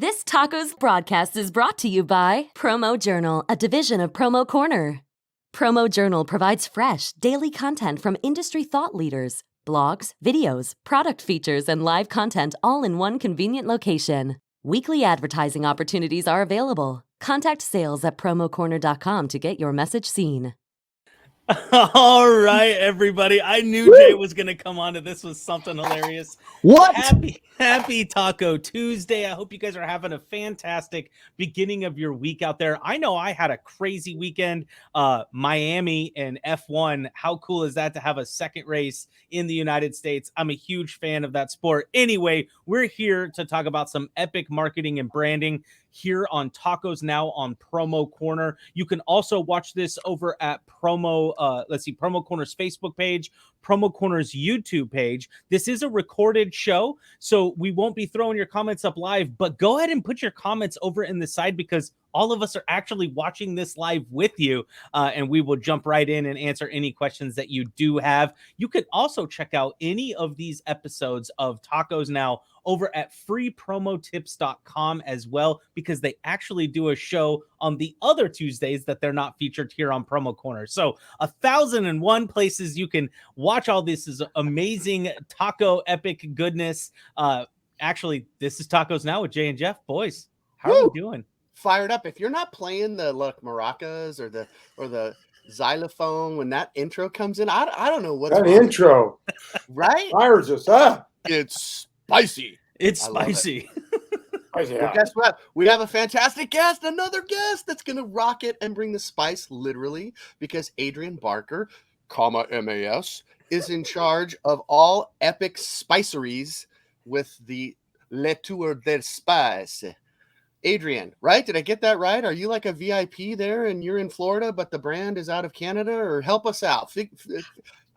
This Tacos broadcast is brought to you by Promo Journal, a division of Promo Corner. Promo Journal provides fresh, daily content from industry thought leaders, blogs, videos, product features, and live content all in one convenient location. Weekly advertising opportunities are available. Contact sales at promocorner.com to get your message seen. All right, everybody. I knew Jay was going to come on to this. Was something hilarious. What? Happy Taco Tuesday. I hope you guys are having a fantastic beginning of your week out there. I know I had a crazy weekend. Miami and F1. How cool is that to have a second race in the United States? I'm a huge fan of that sport. Anyway, we're here to talk about some epic marketing and branding here on Tacos Now on Promo Corner. You can also watch this over at Promo Corner's Facebook page, Promo Corner's YouTube page. This is a recorded show, so we won't be throwing your comments up live, but go ahead and put your comments over in the side because all of us are actually watching this live with you, and we will jump right in and answer any questions that you do have. You can also check out any of these episodes of Tacos Now over at freepromotips.com as well, because they actually do a show on the other Tuesdays that they're not featured here on Promo Corner. So 1,001 places you can watch all this is amazing taco epic goodness. Actually, this is Tacos Now with Jay and Jeff. Boys, how are we doing? Fired up. If you're not playing the maracas or the xylophone when that intro comes in, I don't know what's that intro right fires us up. It's spicy. It's spicy. Well, guess what? We have a fantastic guest, another guest that's going to rock it and bring the spice literally, because Adrian Barker, MAS, is in charge of all epic spiceries with the Le Tour del Spice. Adrian, right? Did I get that right? Are you like a VIP there and you're in Florida, but the brand is out of Canada? Or help us out.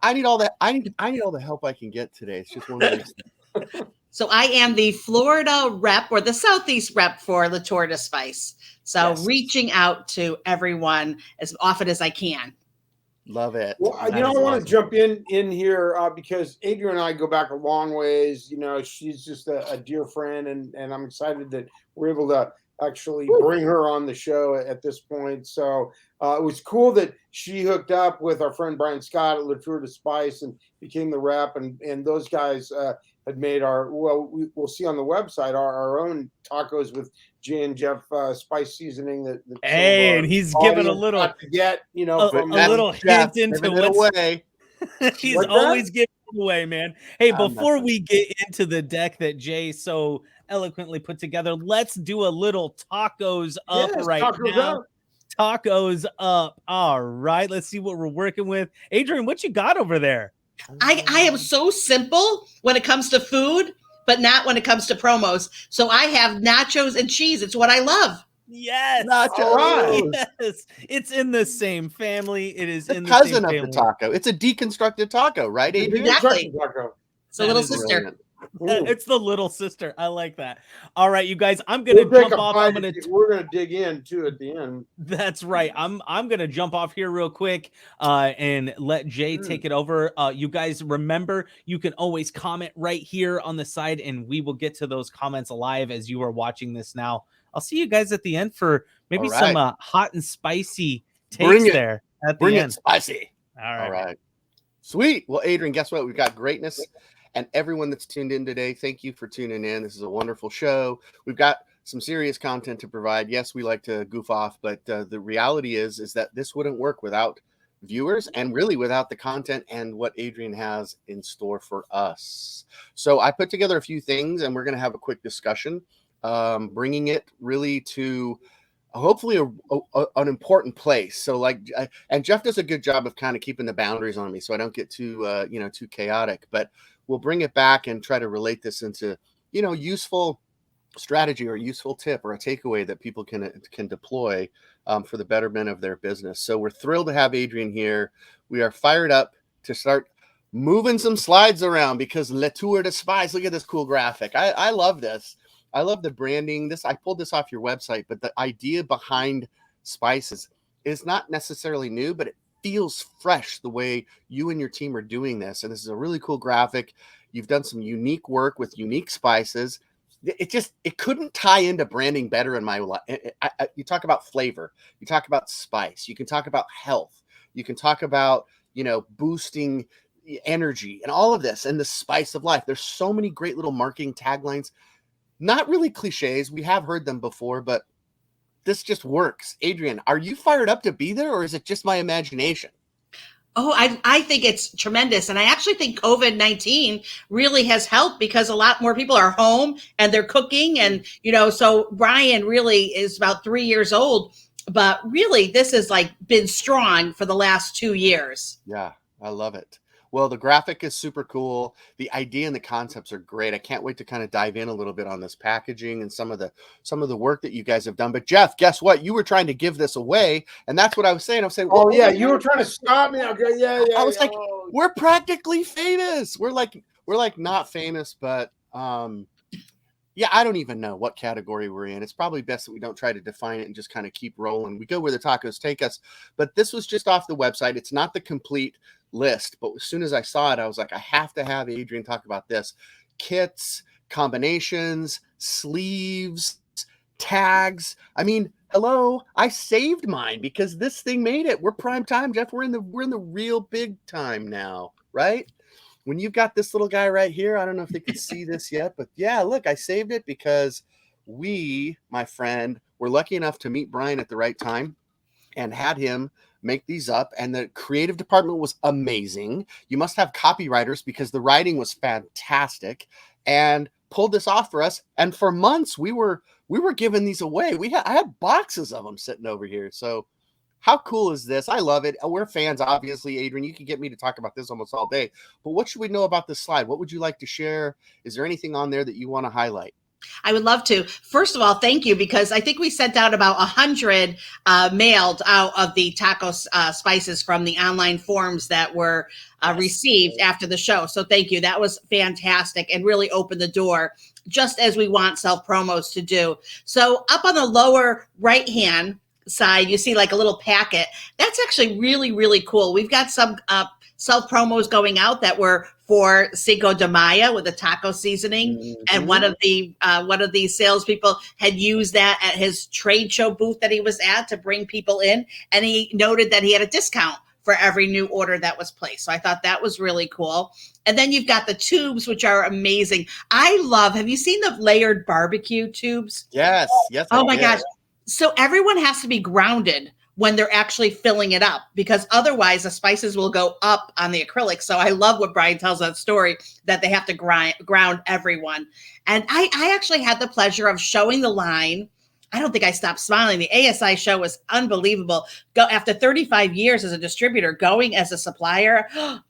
I need all that. I need all the help I can get today. It's just one of those things. So I am the Florida rep or the Southeast rep for La Tour de Spice. So yes, reaching out to everyone as often as I can. Love it. Well, I want to jump in here because Adrian and I go back a long ways. You know, she's just a dear friend, and I'm excited that we're able to actually bring her on the show at this point. So it was cool that she hooked up with our friend Brian Scott at La Tour de Spice and became the rep, and those guys had made we'll see on the website our own tacos with Jay and Jeff spice seasoning that and he's giving a little a little hint into what's away. He's like always giving it away, man. Hey, before we get into the deck that Jay so eloquently put together, let's do a little tacos up now. Tacos up. All right, let's see what we're working with. Adrian, what you got over there? I am so simple when it comes to food, but not when it comes to promos. So I have nachos and cheese. It's what I love. Yes. Nachos. Yes. It's in the same family. It is in the cousin same of family. The taco. It's a deconstructed taco, right, Adrian? Exactly. It's a little sister. Brilliant. It's the little sister. I like that. All right, you guys. I'm gonna jump off. We're gonna dig in too at the end. That's right. I'm gonna jump off here real quick and let Jay take it over. You guys remember, you can always comment right here on the side, and we will get to those comments live as you are watching this now. I'll see you guys at the end for maybe some hot and spicy takes there at the end. Bring it spicy. All right. Sweet. Well, Adrian, guess what? We've got greatness. And everyone that's tuned in today, thank you for tuning in. This is a wonderful show. We've got some serious content to provide. Yes, we like to goof off, but the reality is that this wouldn't work without viewers and really without the content and what Adrian has in store for us. So I put together a few things, and we're going to have a quick discussion, bringing it really to hopefully an important place. So and Jeff does a good job of kind of keeping the boundaries on me so I don't get too chaotic, but we'll bring it back and try to relate this into, useful strategy or a useful tip or a takeaway that people can deploy for the betterment of their business. So we're thrilled to have Adrian here. We are fired up to start moving some slides around because Le Tour de Spice, look at this cool graphic. I love this. I love the branding. I pulled this off your website, but the idea behind spices is not necessarily new, but it feels fresh the way you and your team are doing this. And this is a really cool graphic. You've done some unique work with unique spices. it couldn't tie into branding better in my life. You talk about flavor, you talk about spice, you can talk about health, you can talk about, boosting energy and all of this and the spice of life. There's so many great little marketing taglines, not really cliches. We have heard them before, but this just works. Adrienne, are you fired up to be there, or is it just my imagination? Oh, I think it's tremendous. And I actually think COVID-19 really has helped because a lot more people are home and they're cooking. And, so Brian really is about 3 years old, but really this has been strong for the last 2 years. Yeah, I love it. Well, the graphic is super cool. The idea and the concepts are great. I can't wait to kind of dive in a little bit on this packaging and some of the work that you guys have done. But Jeff, guess what? You were trying to give this away, and that's what I was saying. I was saying, oh yeah, you were trying to stop me. Okay, yeah. I was like, we're practically famous. We're like not famous, but yeah, I don't even know what category we're in. It's probably best that we don't try to define it and just kind of keep rolling. We go where the tacos take us. But this was just off the website. It's not the complete list, but as soon as I saw it, I was like, I have to have Adrienne talk about this. Kits, combinations, sleeves, tags. I mean, hello, I saved mine because this thing made it. We're prime time, Jeff. We're in the real big time now, right? When you've got this little guy right here, I don't know if they can see this yet, but yeah, look, I saved it because we, my friend, were lucky enough to meet Brian at the right time and had him make these up. And the creative department was amazing. You must have copywriters because the writing was fantastic and pulled this off for us. And for months we were giving these away. I had boxes of them sitting over here. So how cool is this? I love it. We're fans, obviously. Adrienne, you can get me to talk about this almost all day, but what should we know about this slide? What would you like to share? Is there anything on there that you want to highlight? I would love to. First of all, thank you, because I think we sent out about 100 mailed out of the tacos spices from the online forms that were received after the show. So thank you. That was fantastic and really opened the door, just as we want self-promos to do. So up on the lower right-hand side, you see a little packet. That's actually really, really cool. We've got some self-promos going out that were for Cinco de Mayo with the taco seasoning. Mm-hmm. And one of the salespeople had used that at his trade show booth that he was at to bring people in. And he noted that he had a discount for every new order that was placed. So I thought that was really cool. And then you've got the tubes, which are amazing. Have you seen the layered barbecue tubes? Yes. Oh my gosh. So everyone has to be grounded when they're actually filling it up, because otherwise the spices will go up on the acrylic. So I love what Brian tells that story, that they have to ground everyone. And I actually had the pleasure of showing the line. I don't think I stopped smiling. The ASI show was unbelievable. After 35 years as a distributor, going as a supplier,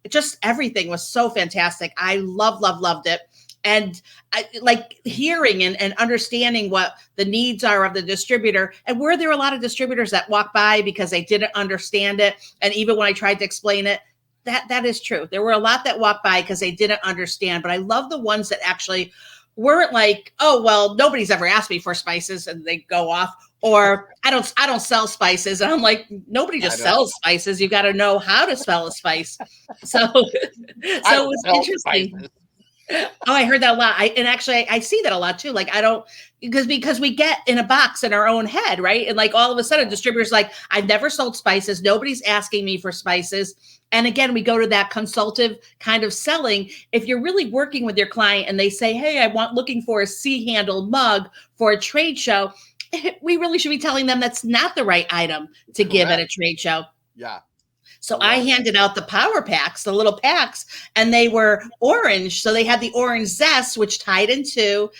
just everything was so fantastic. I loved it. And I like hearing and understanding what the needs are of the distributor. And were there a lot of distributors that walked by because they didn't understand it? And even when I tried to explain it, that is true. There were a lot that walked by because they didn't understand. But I love the ones that actually weren't like, oh, well, nobody's ever asked me for spices, and they go off. Or I don't sell spices. And I'm like, nobody just sells spices. You got to know how to spell a spice. So it was interesting. Spices. Oh, I heard that a lot. I see that a lot too. Because we get in a box in our own head, right? And all of a sudden, distributors I've never sold spices. Nobody's asking me for spices. And again, we go to that consultative kind of selling. If you're really working with your client and they say, hey, looking for a C-handle mug for a trade show, we really should be telling them that's not the right item to give at a trade show. Yeah. So I handed out the power packs, the little packs, and they were orange. So they had the orange zest, which tied into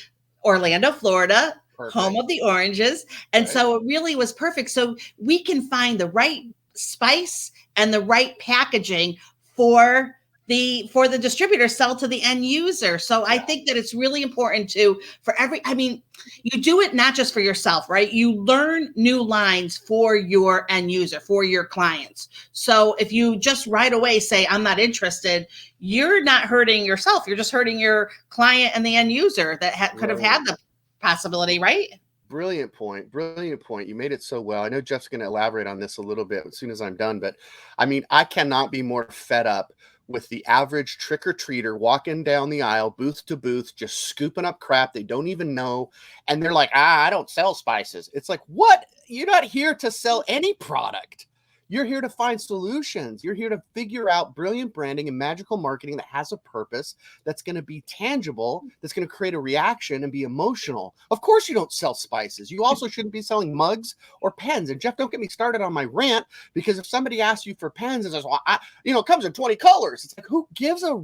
Orlando, Florida, home of the oranges. And so it really was perfect. So we can find the right spice and the right packaging for the distributor sell to the end user. So I think that it's really important you do it not just for yourself, right? You learn new lines for your end user, for your clients. So if you just right away say, I'm not interested, you're not hurting yourself. You're just hurting your client and the end user that could have had the possibility, right? Brilliant point. You made it so well. I know Jeff's going to elaborate on this a little bit as soon as I'm done, but I cannot be more fed up with the average trick-or-treater walking down the aisle, booth to booth, just scooping up crap they don't even know. And they're like, I don't sell spices. It's like, what? You're not here to sell any product. You're here to find solutions. You're here to figure out brilliant branding and magical marketing that has a purpose, that's going to be tangible, that's going to create a reaction and be emotional. Of course, you don't sell spices. You also shouldn't be selling mugs or pens. And Jeff, don't get me started on my rant, because if somebody asks you for pens and says, well, it comes in 20 colors. It's like, who gives a,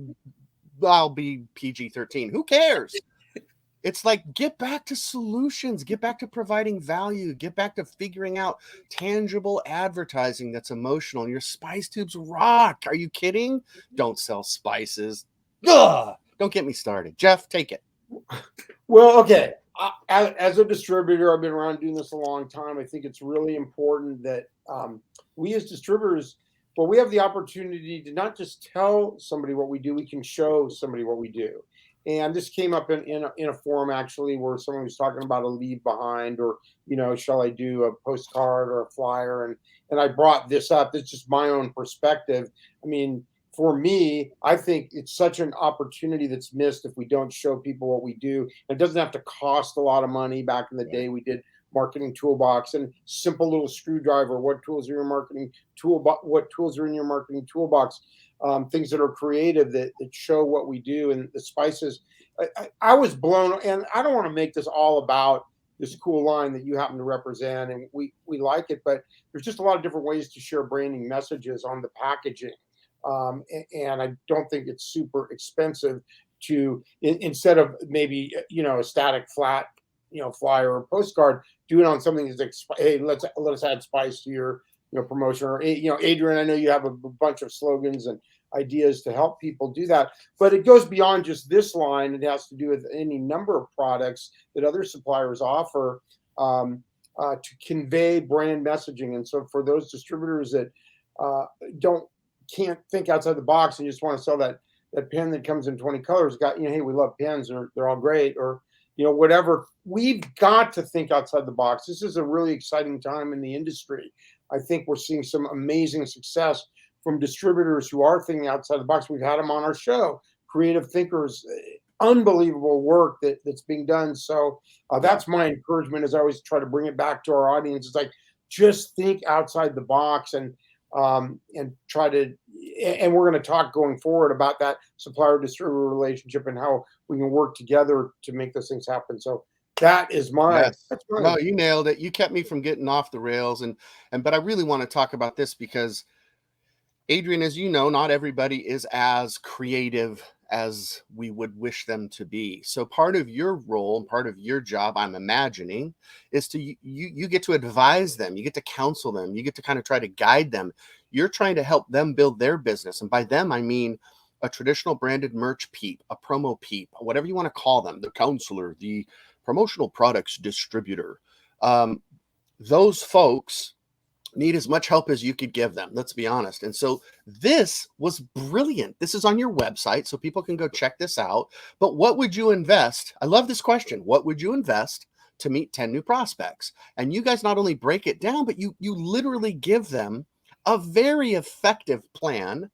I'll be PG-13. Who cares? It's like, get back to solutions, get back to providing value, get back to figuring out tangible advertising that's emotional. And your spice tubes rock. Are you kidding? Don't sell spices. Ugh! Don't get me started. Jeff, take it. Well, okay. As a distributor, I've been around doing this a long time. I think it's really important that we as distributors, well, we have the opportunity to not just tell somebody what we do, we can show somebody what we do. And this came up in a forum actually, where someone was talking about a leave behind, or, shall I do a postcard or a flyer? And I brought this up. It's just my own perspective. I mean, for me, I think it's such an opportunity that's missed if we don't show people what we do. And it doesn't have to cost a lot of money. Back in the day, we did marketing toolbox and simple little screwdriver. What tools are your marketing toolbox? What tools are in your marketing toolbox? Things that are creative that show what we do. And the spices, I was blown, and I don't want to make this all about this cool line that you happen to represent, and we like it, but there's just a lot of different ways to share branding messages on the packaging. And I don't think it's super expensive to, instead of maybe, a static flat, flyer or postcard, do it on something that's like, hey, let's add spice to your promotion. Or, Adrian, I know you have a bunch of slogans and ideas to help people do that, but it goes beyond just this line. It has to do with any number of products that other suppliers offer to convey brand messaging. And so for those distributors that can't think outside the box and just want to sell that pen that comes in 20 colors, hey, we love pens, or they're all great, or whatever, we've got to think outside the box. This is a really exciting time in the industry. I think we're seeing some amazing success from distributors who are thinking outside the box. We've had them on our show, creative thinkers, unbelievable work that's being done. So that's my encouragement, as I always try to bring it back to our audience. It's like, just think outside the box and try to, and we're going to talk going forward about that supplier distributor relationship and how we can work together to make those things happen. So that is Yes. No, you nailed it. You kept me from getting off the rails, but I really want to talk about this because, Adrian, as you know, not everybody is as creative as we would wish them to be. So part of your role and part of your job, I'm imagining, is to you get to advise them, you get to counsel them, you get to kind of try to guide them. You're trying to help them build their business. And by them, I mean a traditional branded merch peep, a promo peep, whatever you want to call them, the counselor, the promotional products distributor. Those folks need as much help as you could give them. Let's be honest. And so this was brilliant. This is on your website, so people can go check this out. But what would you invest? I love this question. What would you invest to meet 10 new prospects? And you guys not only break it down, but you literally give them a very effective plan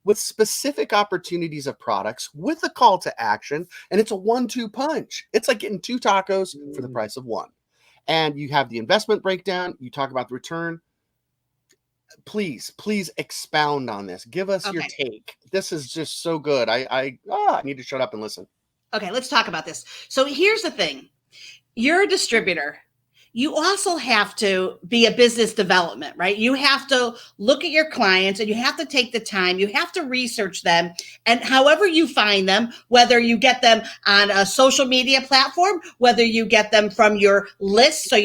with specific opportunities of products with a call to action. And it's a 1-2 punch. It's like getting 2 tacos for the price of 1. And you have the investment breakdown. You talk about the return. Please expound on this. Give us your take. This is just so good. I need to shut up and listen. Okay, let's talk about this. So here's the thing. You're a distributor. You also have to be a business development, right? You have to look at your clients and you have to take the time. You have to research them. And however you find them, whether you get them on a social media platform, whether you get them from your list. So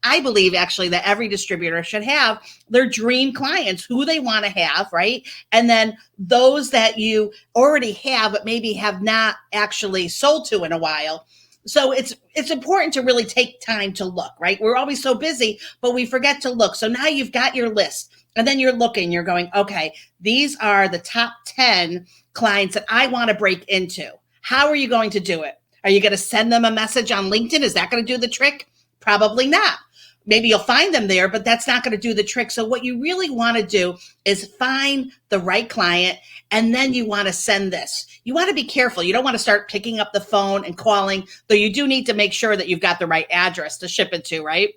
I believe actually that every distributor should have their dream clients, who they want to have, right? And then those that you already have, but maybe have not actually sold to in a while. So it's important to really take time to look, right? We're always so busy, but we forget to look. So now you've got your list, and then you're looking, you're going, okay, these are the top 10 clients that I want to break into. How are you going to do it? Are you going to send them a message on LinkedIn? Is that going to do the trick? Probably not. maybe you'll find them there, but that's not going to do the trick. So what you really want to do is find the right client, and then you want to send this. You want to be careful. You don't want to start picking up the phone and calling, though you do need to make sure that you've got the right address to ship it to, right?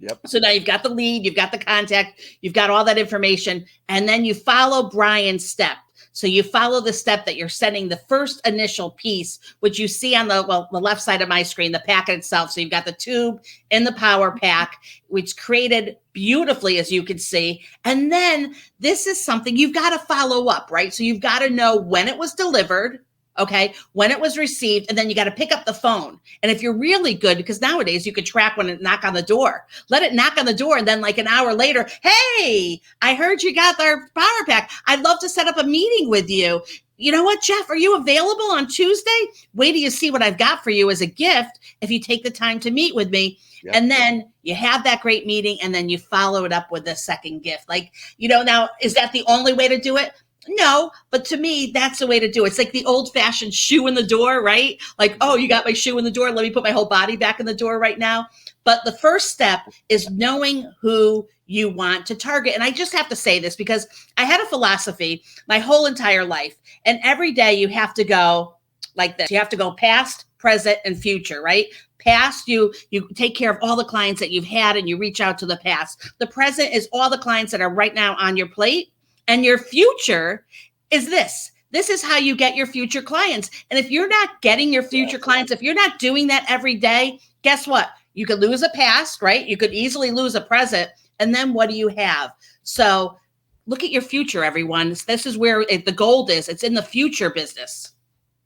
Yep. So now you've got the lead, you've got the contact, you've got all that information, and then you follow Brian's step. So you follow the step that you're sending the first initial piece, which you see on the left side of my screen, the packet itself. So you've got the tube in the power pack, which created beautifully, as you can see. And then this is something you've got to follow up, right? So you've got to know when it was delivered, okay, when it was received, and then you got to pick up the phone. And if you're really good, because nowadays you could track when it knock on the door, let it knock on the door. And then like an hour later, hey, I heard you got our power pack. I'd love to set up a meeting with you. You know what, Jeff, are you available on Tuesday? Wait till you see what I've got for you as a gift if you take the time to meet with me. Yep. And then you have that great meeting, and then you follow it up with a second gift. Like, now, is that the only way to do it? No, but to me, that's the way to do it. It's like the old fashioned shoe in the door, right? Like, oh, you got my shoe in the door. Let me put my whole body back in the door right now. But the first step is knowing who you want to target. And I just have to say this because I had a philosophy my whole entire life. And every day you have to go like this. You have to go past, present, and future, right? Past, you take care of all the clients that you've had and you reach out to the past. The present is all the clients that are right now on your plate. And your future is this. This is how you get your future clients. And if you're not getting your future clients, if you're not doing that every day, guess what? You could lose a past, right? You could easily lose a present. And then what do you have? So look at your future, everyone. This is where the gold is. It's in the future business.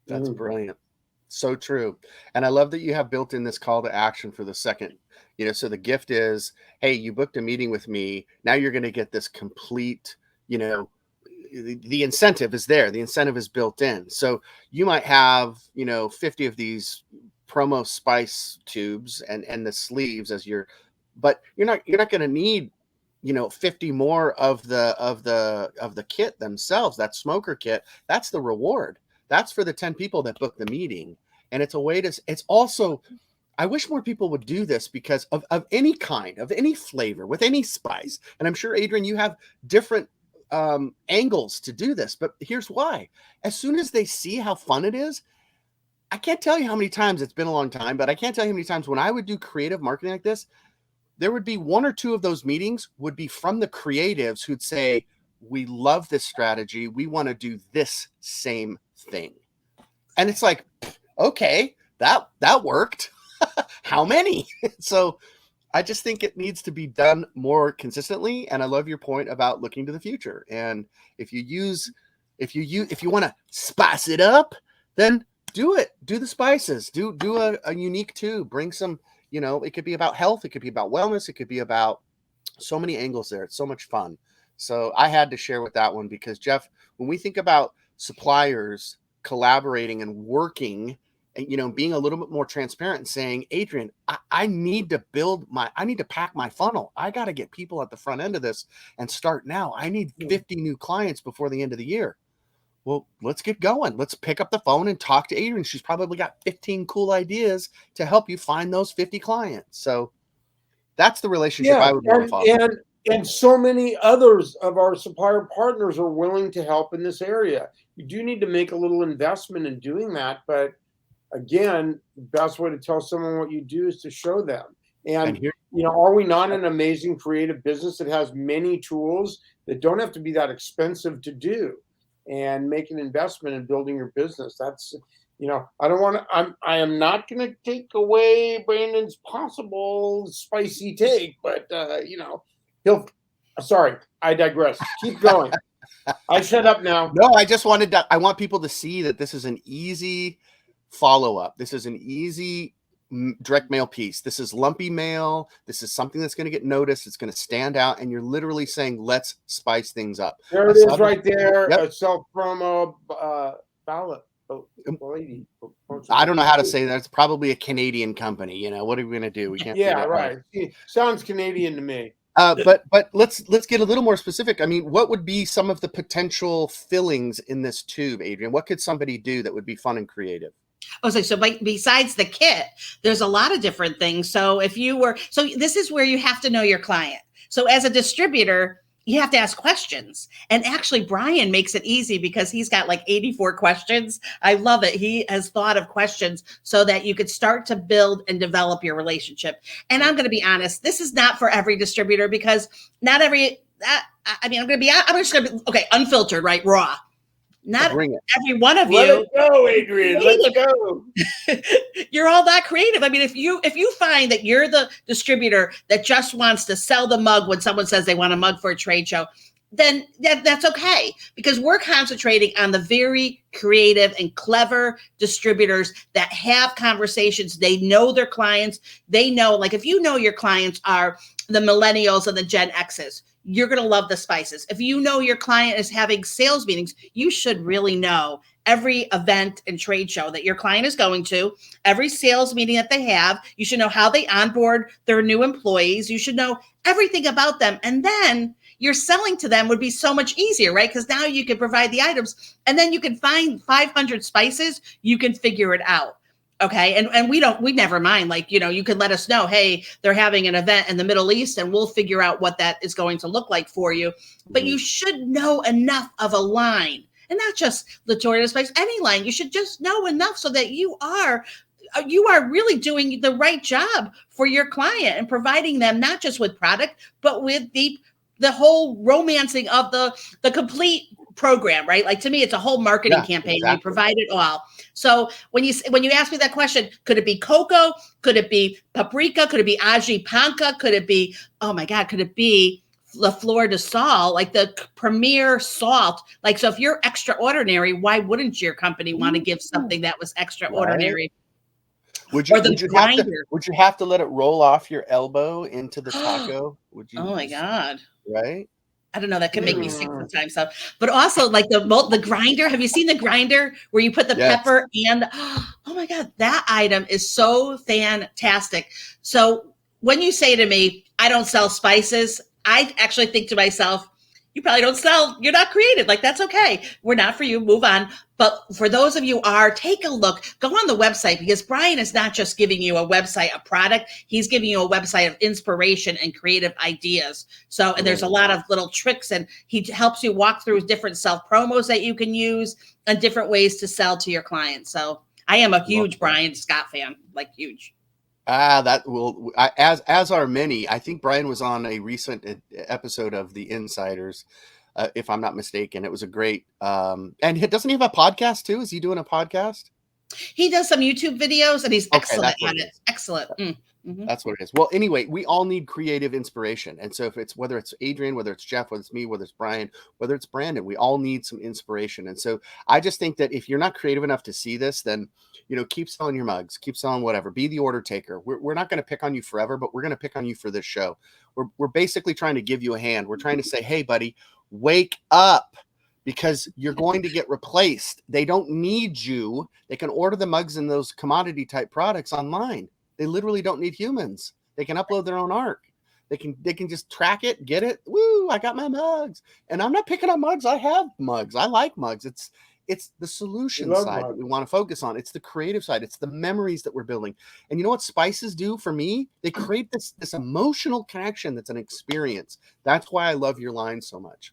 That's brilliant. So true. And I love that you have built in this call to action for the second. So the gift is, hey, you booked a meeting with me. Now you're going to get this complete, the incentive is there. The incentive is built in. So you might have, 50 of these promo spice tubes and the sleeves but you're not going to need, 50 more of the kit themselves. That smoker kit, that's the reward. That's for the 10 people that book the meeting. And it's a way to, it's also, I wish more people would do this because of any kind, of any flavor, with any spice. And I'm sure, Adrian, you have different angles to do this, but here's why. As soon as they see how fun it is, I can't tell you how many times, it's been a long time, but I can't tell you how many times when I would do creative marketing like this, there would be one or two of those meetings would be from the creatives who'd say, we love this strategy. We want to do this same thing. And it's like, okay, that worked. How many? So I just think it needs to be done more consistently. And I love your point about looking to the future. And if you want to spice it up, then do it. Do the spices. Do a unique tube. Bring some, it could be about health. It could be about wellness. It could be about so many angles there. It's so much fun. So I had to share with that one because, Jeff, when we think about suppliers collaborating and working, and being a little bit more transparent and saying, Adrian, I need to pack my funnel. I got to get people at the front end of this and start now. I need 50 new clients before the end of the year. Well, let's get going. Let's pick up the phone and talk to Adrian. She's probably got 15 cool ideas to help you find those 50 clients. So that's the relationship I would want to follow. And so many others of our supplier partners are willing to help in this area. You do need to make a little investment in doing that, but again, the best way to tell someone what you do is to show them. And are we not an amazing creative business that has many tools that don't have to be that expensive to do, and make an investment in building your business? That's, I am not going to take away Brandon's possible spicy take, but sorry, I digress. Keep going. I shut up now. No, I want people to see that this is an easy follow-up. This is an easy direct mail piece. This is lumpy mail. This is something that's going to get noticed. It's going to stand out. And you're literally saying, let's spice things up. There it is right there. Yep. A self-promo ballot. Lady. I don't know how to say that. It's probably a Canadian company. What are we going to do? We can't. Yeah, right. Sounds Canadian to me. But let's get a little more specific. I mean, what would be some of the potential fillings in this tube, Adrian? What could somebody do that would be fun and creative? Oh, so besides the kit, there's a lot of different things. So this is where you have to know your client. So as a distributor, you have to ask questions. And actually, Brian makes it easy because he's got like 84 questions. I love it. He has thought of questions so that you could start to build and develop your relationship. And I'm going to be honest, this is not for every distributor because not every, I'm just going to be, okay, unfiltered, right? Raw. Not every one of Let you. it go, Adrian. Let's go. You're all that creative. I mean, if you find that you're the distributor that just wants to sell the mug when someone says they want a mug for a trade show, then that's okay, because we're concentrating on the very creative and clever distributors that have conversations. They know their clients. They know, like, if you know your clients are the millennials and the Gen X's, you're going to love the spices. If you know your client is having sales meetings, you should really know every event and trade show that your client is going to, every sales meeting that they have. You should know how they onboard their new employees. You should know everything about them. And then your selling to them would be so much easier, right? Because now you can provide the items, and then you can find 500 spices. You can figure it out. Okay. And we never mind. Like, you can let us know, hey, they're having an event in the Middle East and we'll figure out what that is going to look like for you. But you should know enough of a line, and not just Latoria Spice, any line. You should just know enough so that you are really doing the right job for your client and providing them not just with product, but with the whole romancing of the complete program, right? Like, to me, it's a whole marketing campaign. Exactly. You provide it all. So when you ask me that question, could it be cocoa? Could it be paprika? Could it be aji panca? Could it be, oh my God, could it be La Flor de Sal, like the premier salt? Like, so if you're extraordinary, why wouldn't your company want to give something that was extraordinary? Right. Would you have to let it roll off your elbow into the taco? Would you? Oh my God. Right. I don't know. That could make me sick sometimes. So, but also like the grinder. Have you seen the grinder where you put the pepper and, oh my God, that item is so fantastic. So when you say to me, I don't sell spices, I actually think to myself, you probably don't sell, you're not creative. Like, that's okay. We're not for you. Move on. But for those of you take a look, go on the website, because Brian is not just giving you a website, a product. He's giving you a website of inspiration and creative ideas. So, and there's a lot of little tricks, and he helps you walk through different self promos that you can use and different ways to sell to your clients. So I am a huge Brian Scott fan, like huge. As are many. I think Brian was on a recent episode of The Insiders, if I'm not mistaken. It was a great, and doesn't he have a podcast too? Is he doing a podcast? He does some YouTube videos, and he's excellent at it. Excellent. Mm-hmm. That's what it is. Well, anyway, we all need creative inspiration. And so whether it's Adrian, whether it's Jeff, whether it's me, whether it's Brian, whether it's Brandon, we all need some inspiration. And so I just think that if you're not creative enough to see this, then, keep selling your mugs, keep selling whatever, be the order taker. We're not going to pick on you forever, but we're going to pick on you for this show. We're basically trying to give you a hand. We're trying to say, hey, buddy, wake up, because you're going to get replaced. They don't need you. They can order the mugs and those commodity type products online. They literally don't need humans. They can upload their own art. They can just track it, get it. Woo, I got my mugs. And I'm not picking on mugs. I have mugs. I like mugs. It's the solution side that we want to focus on. It's the creative side. It's the memories that we're building. And you know what spices do for me? They create this emotional connection that's an experience. That's why I love your line so much.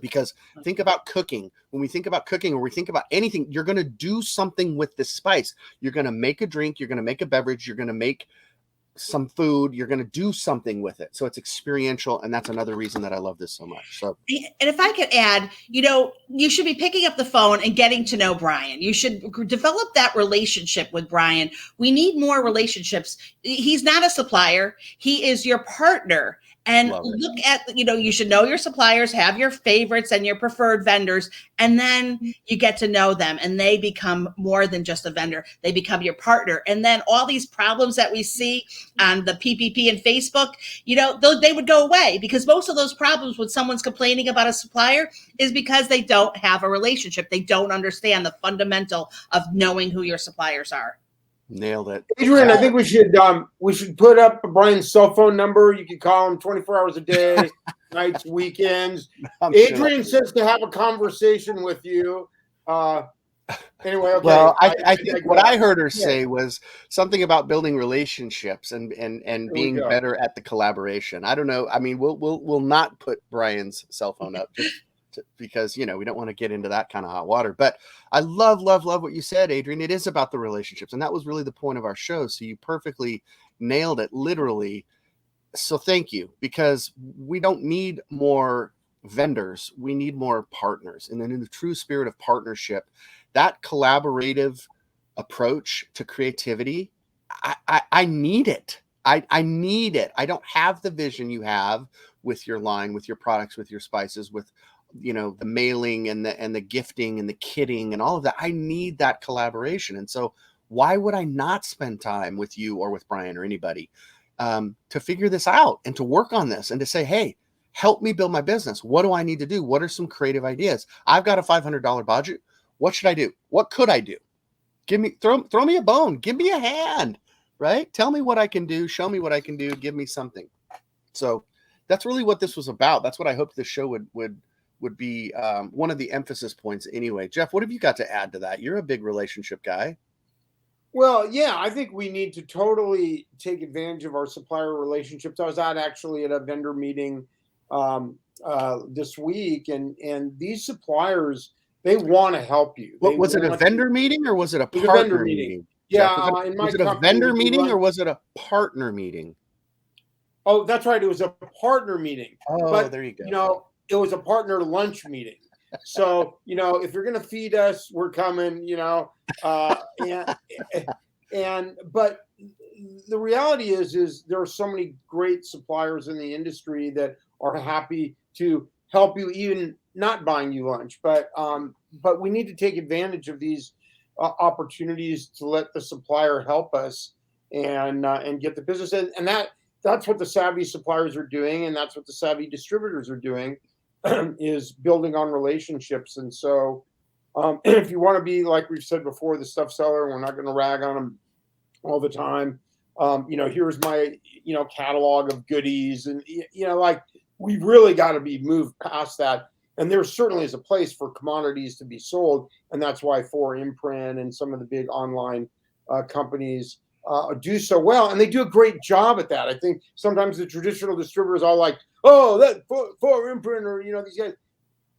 Because think about cooking. When we think about cooking, or we think about anything, you're going to do something with this spice. You're going to make a drink. You're going to make a beverage. You're going to make some food. You're going to do something with it. So it's experiential. And that's another reason that I love this so much. So, and if I could add, you should be picking up the phone and getting to know Brian. You should develop that relationship with Brian. We need more relationships. He's not a supplier. He is your partner. And look at, you should know your suppliers, have your favorites and your preferred vendors, and then you get to know them, and they become more than just a vendor. They become your partner. And then all these problems that we see on the PPP and Facebook, they would go away, because most of those problems when someone's complaining about a supplier is because they don't have a relationship. They don't understand the fundamental of knowing who your suppliers are. Nailed it. Adrian, I think we should put up Brian's cell phone number. You can call him 24 hours a day, nights, weekends. Adrian says to have a conversation with you. Anyway, okay. Well, I think digress. what I heard her Yeah. say was something about building relationships and we being go. better at the collaboration. I don't know. I mean, we'll not put Brian's cell phone up just because we don't want to get into that kind of hot water. But I love what you said, Adrian. It is about the relationships, and that was really the point of our show. So you perfectly nailed it, literally. So thank you, because we don't need more vendors. We need more partners. And then in the true spirit of partnership, that collaborative approach to creativity, I need it. I need it. I don't have the vision you have with your line, with your products, with your spices, with the mailing and the gifting and the kitting and all of that. I need that collaboration. And so why would I not spend time with you or with Brian or anybody to figure this out and to work on this and to say, hey, help me build my business. What do I need to do? What are some creative ideas? I've got a $500 budget. What should I do? What could I do? Throw me a bone. Give me a hand, right? Tell me what I can do. Show me what I can do. Give me something. So that's really what this was about. That's what I hoped this show would be one of the emphasis points anyway. Jeff, what have you got to add to that? You're a big relationship guy. Well, yeah, I think we need to totally take advantage of our supplier relationships. I was actually at a vendor meeting this week, and these suppliers, they want to help you. Was it a vendor meeting or was it a partner meeting? Yeah, was it a vendor meeting or was it a partner meeting? Oh, that's right. It was a partner meeand but, there you go. It was a partner lunch meeting. So, if you're going to feed us, we're coming, but the reality is there are so many great suppliers in the industry that are happy to help you, even not buying you lunch, but we need to take advantage of these opportunities to let the supplier help us and get the business. And that's what the savvy suppliers are doing. And that's what the savvy distributors are doing. Is building on relationships. And so if you want to be, like we've said before, the stuff seller, we're not going to rag on them all the time. Here's my catalog of goodies, and like we've really got to be moved past that. And there certainly is a place for commodities to be sold, and that's why 4imprint and some of the big online companies do so well, and they do a great job at that. I think sometimes the traditional distributors are like, oh, that 4imprint, or these guys.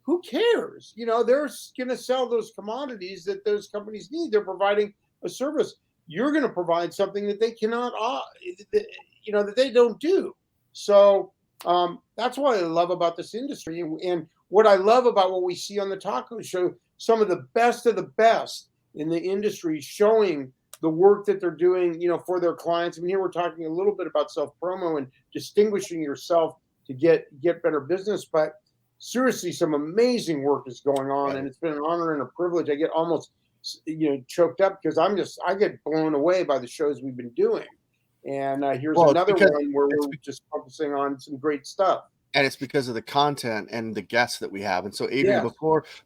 Who cares? They're going to sell those commodities that those companies need. They're providing a service. You're going to provide something that they cannot, that they don't do. So that's what I love about this industry, and what I love about what we see on the TACOS show. Some of the best in the industry showing the work that they're doing, for their clients. I mean, here we're talking a little bit about self-promo and distinguishing yourself to get better business, but seriously, some amazing work is going on, and it's been an honor and a privilege. I get almost, choked up because I get blown away by the shows we've been doing. And here's another one where we're just focusing on some great stuff. And it's because of the content and the guests that we have. And so, Adrian,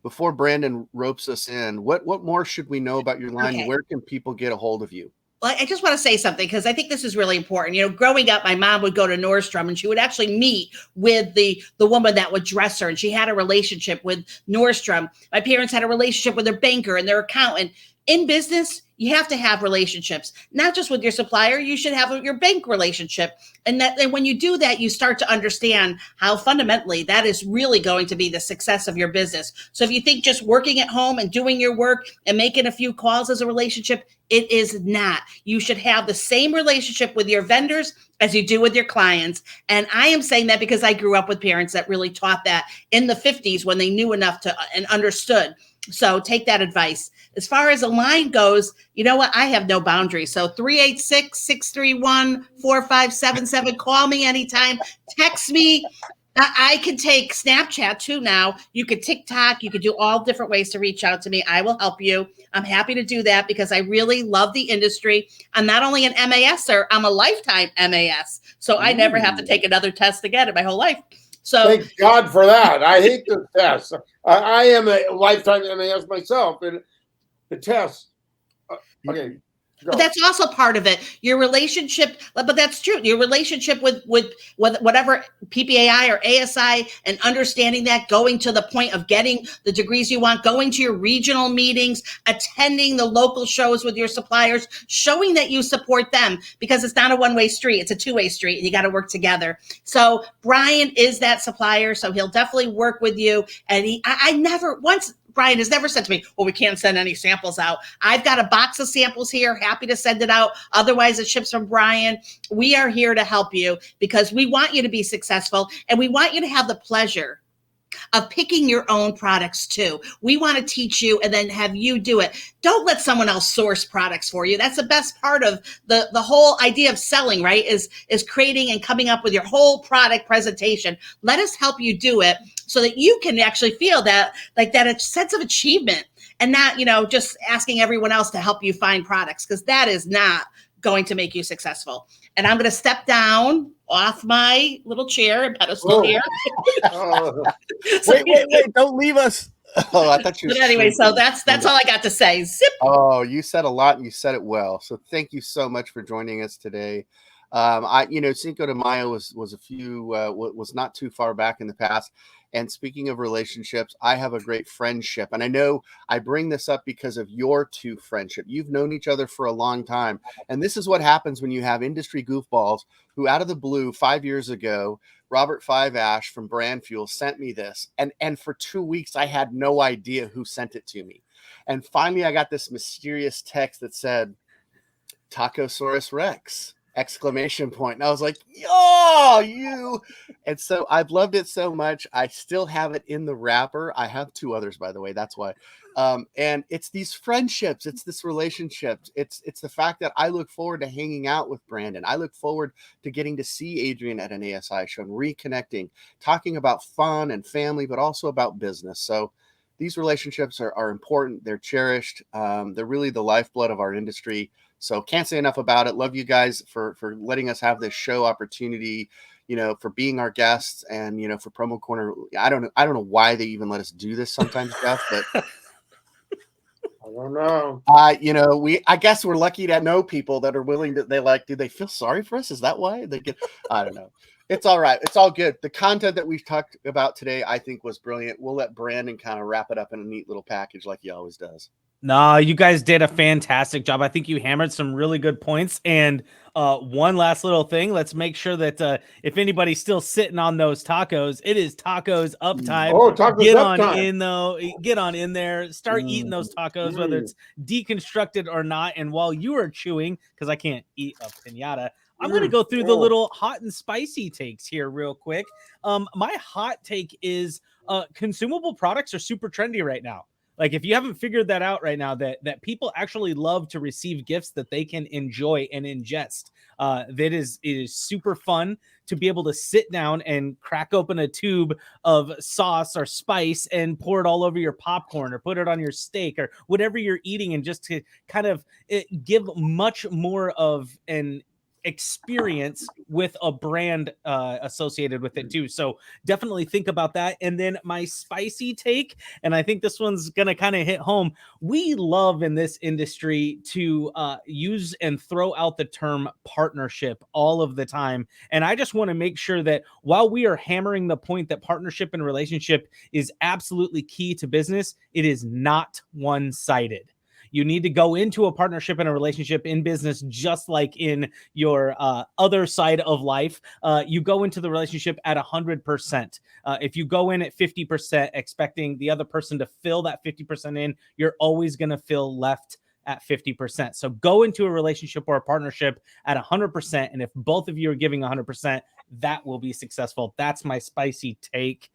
before Brandon ropes us in, what more should we know about your line? Okay. Where can people get a hold of you? Well, I just want to say something because I think this is really important. Growing up, my mom would go to Nordstrom and she would actually meet with the woman that would dress her, and she had a relationship with Nordstrom. My parents had a relationship with their banker and their accountant. In business, you have to have relationships, not just with your supplier. You should have your bank relationship. And when you do that, you start to understand how fundamentally that is really going to be the success of your business. So if you think just working at home and doing your work and making a few calls as a relationship, it is not. You should have the same relationship with your vendors as you do with your clients. And I am saying that because I grew up with parents that really taught that in the 50s when they knew enough to and understood. So take that advice. As far as a line goes, you know what? I have no boundaries. So 386-631-4577. Call me anytime. Text me. I can take Snapchat too now. You could TikTok. You could do all different ways to reach out to me. I will help you. I'm happy to do that because I really love the industry. I'm not only an MASer, I'm a lifetime MAS. So I never have to take another test again in my whole life. So thank God for that. I hate the tests. I am a lifetime MAS myself, and the tests. Okay. But that's also part of it. Your relationship, but that's true. Your relationship with whatever PPAI or ASI, and understanding that, going to the point of getting the degrees you want, going to your regional meetings, attending the local shows with your suppliers, showing that you support them, because it's not a one-way street. It's a two-way street, and you got to work together. So Brian is that supplier. So he'll definitely work with you. And Brian has never said to me, well, we can't send any samples out. I've got a box of samples here, happy to send it out. Otherwise, it ships from Brian. We are here to help you because we want you to be successful, and we want you to have the pleasure of picking your own products too. We want to teach you and then have you do it. Don't let someone else source products for you. That's the best part of the whole idea of selling, right? Is creating and coming up with your whole product presentation. Let us help you do it so that you can actually feel that, like that sense of achievement, and not, just asking everyone else to help you find products, because that is not going to make you successful. And I'm going to step down off my little chair and pedestal here. Wait, don't leave us. Oh, I thought you were. But anyway, so that's all I got to say. Zip. Oh, you said a lot and you said it well. So thank you so much for joining us today. Cinco de Mayo was not too far back in the past. And speaking of relationships, I have a great friendship. And I know I bring this up because of your two friendship. You've known each other for a long time. And this is what happens when you have industry goofballs who, out of the blue, 5 years ago, Robert Five Ash from Brand Fuel sent me this. And for 2 weeks, I had no idea who sent it to me. And finally, I got this mysterious text that said, Tacosaurus Rex! ! And I was like, yo, you. And so I've loved it so much. I still have it in the wrapper. I have 2 others, by the way. That's why. And it's these friendships. It's this relationship. It's the fact that I look forward to hanging out with Brandon. I look forward to getting to see Adrian at an ASI show and reconnecting, talking about fun and family, but also about business. So these relationships are important. They're cherished. They're really the lifeblood of our industry. So can't say enough about it. Love you guys for letting us have this show opportunity, for being our guests, and, for Promo Corner. I don't know why they even let us do this sometimes, Jeff, but I don't know. I guess we're lucky to know people that are willing to, do they feel sorry for us? Is that why they get, I don't know. It's all right. It's all good. The content that we've talked about today, I think, was brilliant. We'll let Brandon kind of wrap it up in a neat little package like he always does. No, you guys did a fantastic job. I think you hammered some really good points. And one last little thing, let's make sure that if anybody's still sitting on those tacos, it is tacos up time. Oh, tacos get up on time. in though. Get on in there. Start eating those tacos, whether it's deconstructed or not. And while you are chewing, because I can't eat a piñata, I'm going to go through the little hot and spicy takes here real quick. My hot take is consumable products are super trendy right now. Like, if you haven't figured that out right now, that people actually love to receive gifts that they can enjoy and ingest. It is super fun to be able to sit down and crack open a tube of sauce or spice and pour it all over your popcorn or put it on your steak or whatever you're eating, and just to kind of give much more of an experience with a brand associated with it too. So definitely think about that. And then my spicy take, and I think this one's gonna kind of hit home. We love in this industry to use and throw out the term partnership all of the time. And I just want to make sure that while we are hammering the point that partnership and relationship is absolutely key to business, it is not one-sided. You need to go into a partnership and a relationship in business, just like in your other side of life. You go into the relationship at 100%. If you go in at 50%, expecting the other person to fill that 50% in, you're always going to feel left at 50%. So go into a relationship or a partnership at 100%. And if both of you are giving 100%, that will be successful. That's my spicy take.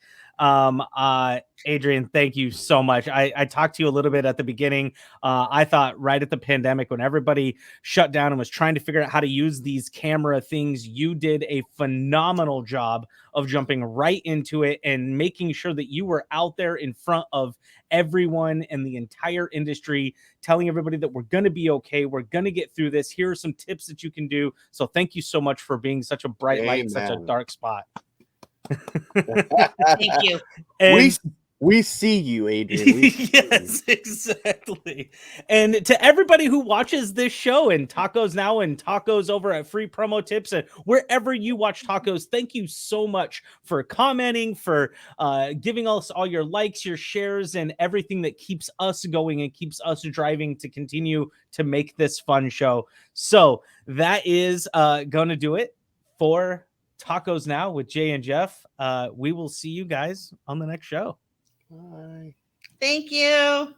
Adrian, thank you so much. I talked to you a little bit at the beginning. I thought right at the pandemic, when everybody shut down and was trying to figure out how to use these camera things, you did a phenomenal job of jumping right into it and making sure that you were out there in front of everyone and the entire industry, telling everybody that we're going to be okay. We're going to get through this. Here are some tips that you can do. So thank you so much for being such a bright light in such a dark spot. Thank you. And We see you, Adrian. We see Yes, exactly. And to everybody who watches this show and Tacos Now and Tacos over at Free Promo Tips and wherever you watch Tacos, thank you so much for commenting, for giving us all your likes, your shares, and everything that keeps us going and keeps us driving to continue to make this fun show. So that is going to do it for Tacos Now with Jay and Jeff. We will see you guys on the next show. Bye. Thank you.